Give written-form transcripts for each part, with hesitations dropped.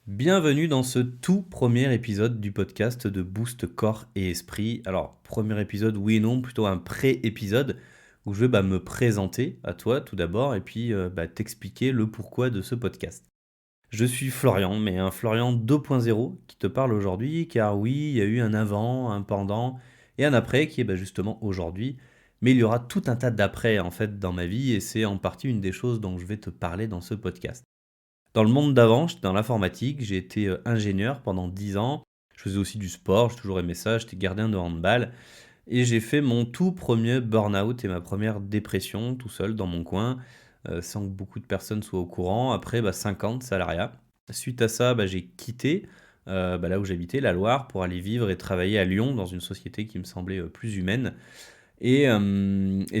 Bienvenue dans ce tout premier épisode du podcast de Boost Corps et Esprit. Alors, premier épisode, oui et non, plutôt un pré-épisode où je vais me présenter à toi tout d'abord et puis t'expliquer le pourquoi de ce podcast. Je suis Florian, mais un Florian 2.0 qui te parle aujourd'hui, car oui, il y a eu un avant, un pendant et un après qui est justement aujourd'hui. Mais il y aura tout un tas d'après en fait dans ma vie et c'est en partie une des choses dont je vais te parler dans ce podcast. Dans le monde d'avant, j'étais dans l'informatique, j'ai été ingénieur pendant 10 ans. Je faisais aussi du sport, j'ai toujours aimé ça, j'étais gardien de handball. Et j'ai fait mon tout premier burn-out et ma première dépression tout seul dans mon coin, sans que beaucoup de personnes soient au courant. Après 5 ans de salariat. Suite à ça, j'ai quitté là où j'habitais, la Loire, pour aller vivre et travailler à Lyon dans une société qui me semblait plus humaine. Et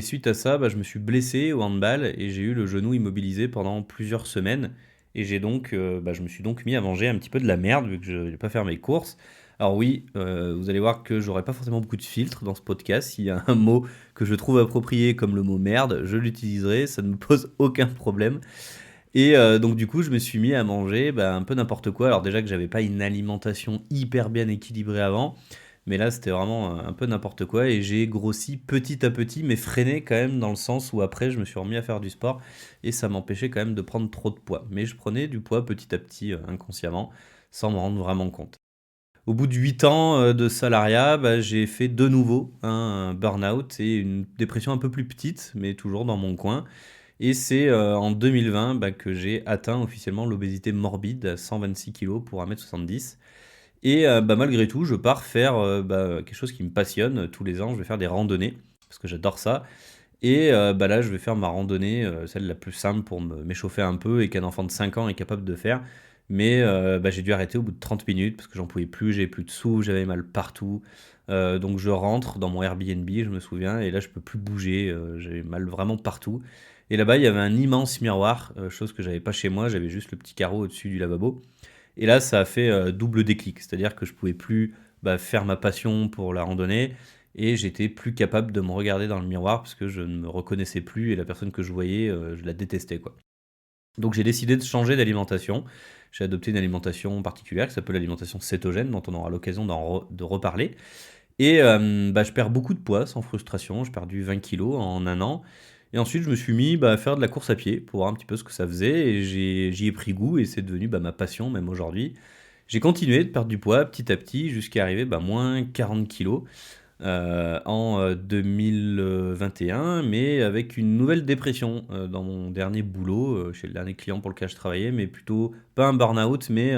suite à ça, je me suis blessé au handball et j'ai eu le genou immobilisé pendant plusieurs semaines. Et je me suis donc mis à manger un petit peu de la merde vu que je n'ai pas faire mes courses. Alors oui, vous allez voir que j'aurai pas forcément beaucoup de filtres dans ce podcast. S'il y a un mot que je trouve approprié comme le mot merde, je l'utiliserai, ça ne me pose aucun problème. Donc du coup, je me suis mis à manger un peu n'importe quoi. Alors déjà que j'avais pas une alimentation hyper bien équilibrée avant, mais là c'était vraiment un peu n'importe quoi et j'ai grossi petit à petit, mais freiné quand même dans le sens où après je me suis remis à faire du sport et ça m'empêchait quand même de prendre trop de poids. Mais je prenais du poids petit à petit inconsciemment sans me rendre vraiment compte. Au bout de 8 ans de salariat, j'ai fait de nouveau un burn-out et une dépression un peu plus petite, mais toujours dans mon coin. Et c'est en 2020 que j'ai atteint officiellement l'obésité morbide à 126 kilos pour 1,70 m. Et malgré tout, je pars faire quelque chose qui me passionne. Tous les ans, je vais faire des randonnées, parce que j'adore ça. Et là, je vais faire ma randonnée, celle la plus simple pour m'échauffer un peu et qu'un enfant de 5 ans est capable de faire. Mais j'ai dû arrêter au bout de 30 minutes parce que j'en pouvais plus, j'avais plus de sous, j'avais mal partout. Donc je rentre dans mon Airbnb, je me souviens, et là je peux plus bouger, j'avais mal vraiment partout. Et là-bas, il y avait un immense miroir, chose que j'avais pas chez moi, j'avais juste le petit carreau au-dessus du lavabo. Et là, ça a fait double déclic, c'est-à-dire que je pouvais plus faire ma passion pour la randonnée et j'étais plus capable de me regarder dans le miroir parce que je ne me reconnaissais plus et la personne que je voyais, je la détestais quoi. Donc j'ai décidé de changer d'alimentation. J'ai adopté une alimentation particulière qui s'appelle l'alimentation cétogène, dont on aura l'occasion de reparler. Et je perds beaucoup de poids sans frustration. J'ai perdu 20 kilos en un an. Et ensuite, je me suis mis à faire de la course à pied pour voir un petit peu ce que ça faisait. Et j'y ai pris goût et c'est devenu ma passion, même aujourd'hui. J'ai continué de perdre du poids petit à petit jusqu'à arriver moins 40 kilos en 2021, mais avec une nouvelle dépression dans mon dernier boulot, chez le dernier client pour lequel je travaillais, mais plutôt pas un burn-out, mais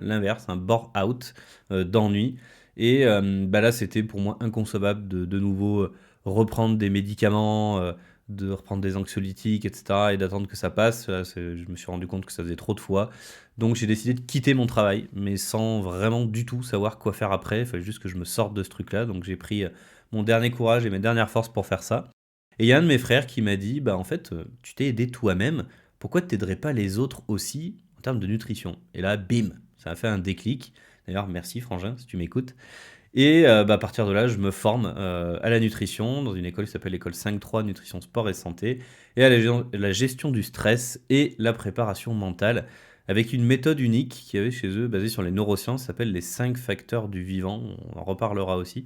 l'inverse, un bore-out d'ennui. Et là, c'était pour moi inconcevable de nouveau reprendre des médicaments, de reprendre des anxiolytiques, etc., et d'attendre que ça passe. Je me suis rendu compte que ça faisait trop de fois. Donc j'ai décidé de quitter mon travail, mais sans vraiment du tout savoir quoi faire après. Il fallait juste que je me sorte de ce truc-là. Donc j'ai pris mon dernier courage et mes dernières forces pour faire ça. Et il y a un de mes frères qui m'a dit, en fait, tu t'es aidé toi-même, pourquoi tu n'aiderais pas les autres aussi en termes de nutrition? Et là, bim, ça a fait un déclic. D'ailleurs, merci Frangin, si tu m'écoutes. Et à partir de là, je me forme à la nutrition dans une école qui s'appelle l'école 5-3 Nutrition, Sport et Santé, et à la gestion du stress et la préparation mentale, avec une méthode unique qu'il y avait chez eux, basée sur les neurosciences, qui s'appelle les 5 facteurs du vivant, on en reparlera aussi.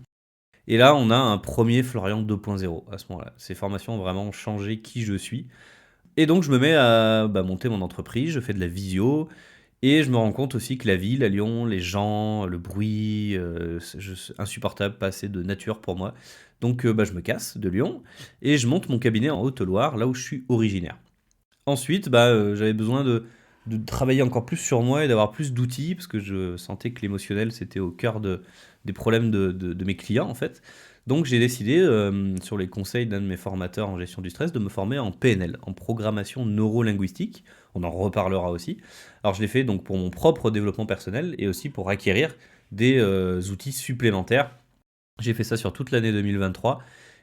Et là, on a un premier Florian 2.0 à ce moment-là. Ces formations ont vraiment changé qui je suis. Et donc, je me mets à monter mon entreprise, je fais de la visio, et je me rends compte aussi que la ville à Lyon, les gens, le bruit, c'est insupportable, pas assez de nature pour moi. Donc je me casse de Lyon et je monte mon cabinet en Haute-Loire, là où je suis originaire. Ensuite, j'avais besoin de travailler encore plus sur moi et d'avoir plus d'outils parce que je sentais que l'émotionnel, c'était au cœur des problèmes de mes clients, en fait. Donc j'ai décidé, sur les conseils d'un de mes formateurs en gestion du stress, de me former en PNL, en programmation neuro-linguistique. On en reparlera aussi. Alors je l'ai fait donc pour mon propre développement personnel et aussi pour acquérir des outils supplémentaires. J'ai fait ça sur toute l'année 2023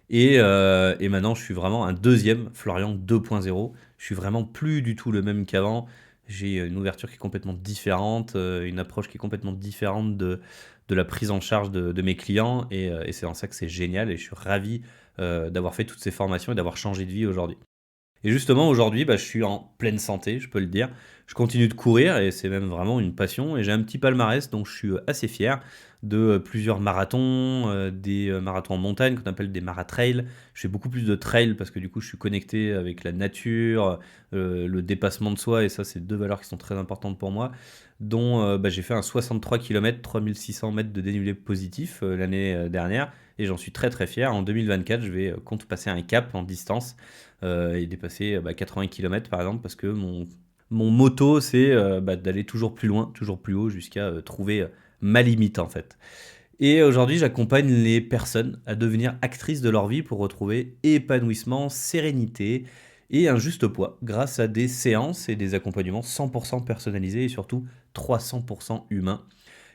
et maintenant je suis vraiment un deuxième Florian 2.0. Je suis vraiment plus du tout le même qu'avant. J'ai une ouverture qui est complètement différente, une approche qui est complètement différente de la prise en charge de mes clients et c'est en ça que c'est génial et je suis ravi d'avoir fait toutes ces formations et d'avoir changé de vie aujourd'hui. Et justement, aujourd'hui, je suis en pleine santé, je peux le dire. Je continue de courir et c'est même vraiment une passion et j'ai un petit palmarès dont je suis assez fier de plusieurs marathons, des marathons en montagne qu'on appelle des maratrails. Je fais beaucoup plus de trail parce que du coup je suis connecté avec la nature, le dépassement de soi et ça c'est deux valeurs qui sont très importantes pour moi. Dont j'ai fait un 63 km, 3600 mètres de dénivelé positif l'année dernière et j'en suis très très fier. En 2024 je vais compte passer un cap en distance et dépasser 80 km par exemple parce que mon motto, c'est d'aller toujours plus loin, toujours plus haut, jusqu'à trouver ma limite en fait. Et aujourd'hui, j'accompagne les personnes à devenir actrices de leur vie pour retrouver épanouissement, sérénité et un juste poids grâce à des séances et des accompagnements 100% personnalisés et surtout 300% humains.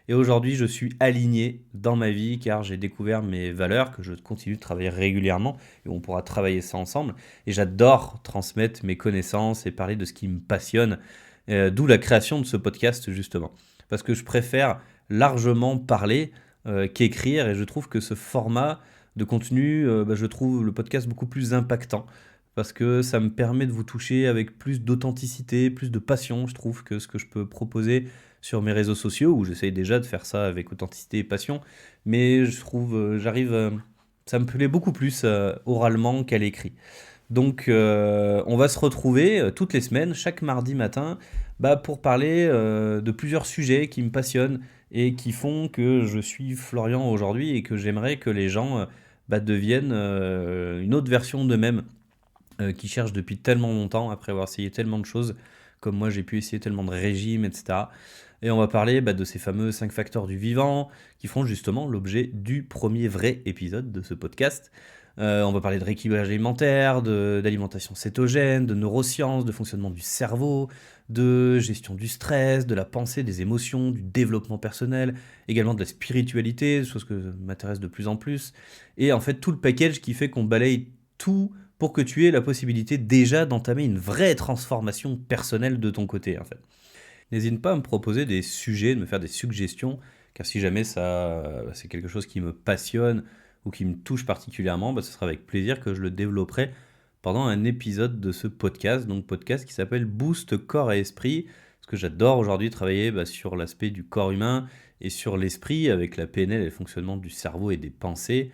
Et aujourd'hui, je suis aligné dans ma vie car j'ai découvert mes valeurs que je continue de travailler régulièrement et on pourra travailler ça ensemble. Et j'adore transmettre mes connaissances et parler de ce qui me passionne, d'où la création de ce podcast justement. Parce que je préfère largement parler qu'écrire et je trouve que ce format de contenu, je trouve le podcast beaucoup plus impactant parce que ça me permet de vous toucher avec plus d'authenticité, plus de passion, je trouve, que ce que je peux proposer sur mes réseaux sociaux, où j'essaye déjà de faire ça avec authenticité et passion, mais je trouve, ça me plaît beaucoup plus oralement qu'à l'écrit. Donc on va se retrouver toutes les semaines, chaque mardi matin, pour parler de plusieurs sujets qui me passionnent et qui font que je suis Florian aujourd'hui et que j'aimerais que les gens deviennent une autre version d'eux-mêmes qui cherchent depuis tellement longtemps, après avoir essayé tellement de choses, comme moi j'ai pu essayer tellement de régimes, etc. Et on va parler de ces fameux 5 facteurs du vivant, qui feront justement l'objet du premier vrai épisode de ce podcast. On va parler de rééquilibrage alimentaire, d'alimentation cétogène, de neurosciences, de fonctionnement du cerveau, de gestion du stress, de la pensée, des émotions, du développement personnel, également de la spiritualité, chose que m'intéresse de plus en plus. Et en fait, tout le package qui fait qu'on balaye tout pour que tu aies la possibilité déjà d'entamer une vraie transformation personnelle de ton côté, en fait. N'hésite pas à me proposer des sujets, de me faire des suggestions, car si jamais ça, c'est quelque chose qui me passionne ou qui me touche particulièrement, ce sera avec plaisir que je le développerai pendant un épisode de ce podcast, donc podcast qui s'appelle Boost Corps et Esprit, parce que j'adore aujourd'hui travailler sur l'aspect du corps humain et sur l'esprit avec la PNL et le fonctionnement du cerveau et des pensées.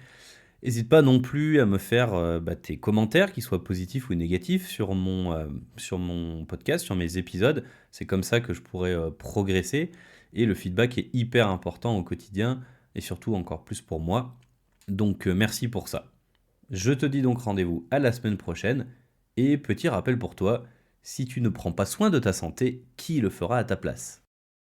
N'hésite pas non plus à me faire tes commentaires, qu'ils soient positifs ou négatifs, sur mon podcast, sur mes épisodes. C'est comme ça que je pourrais progresser. Et le feedback est hyper important au quotidien, et surtout encore plus pour moi. Donc merci pour ça. Je te dis donc rendez-vous à la semaine prochaine. Et petit rappel pour toi, si tu ne prends pas soin de ta santé, qui le fera à ta place ?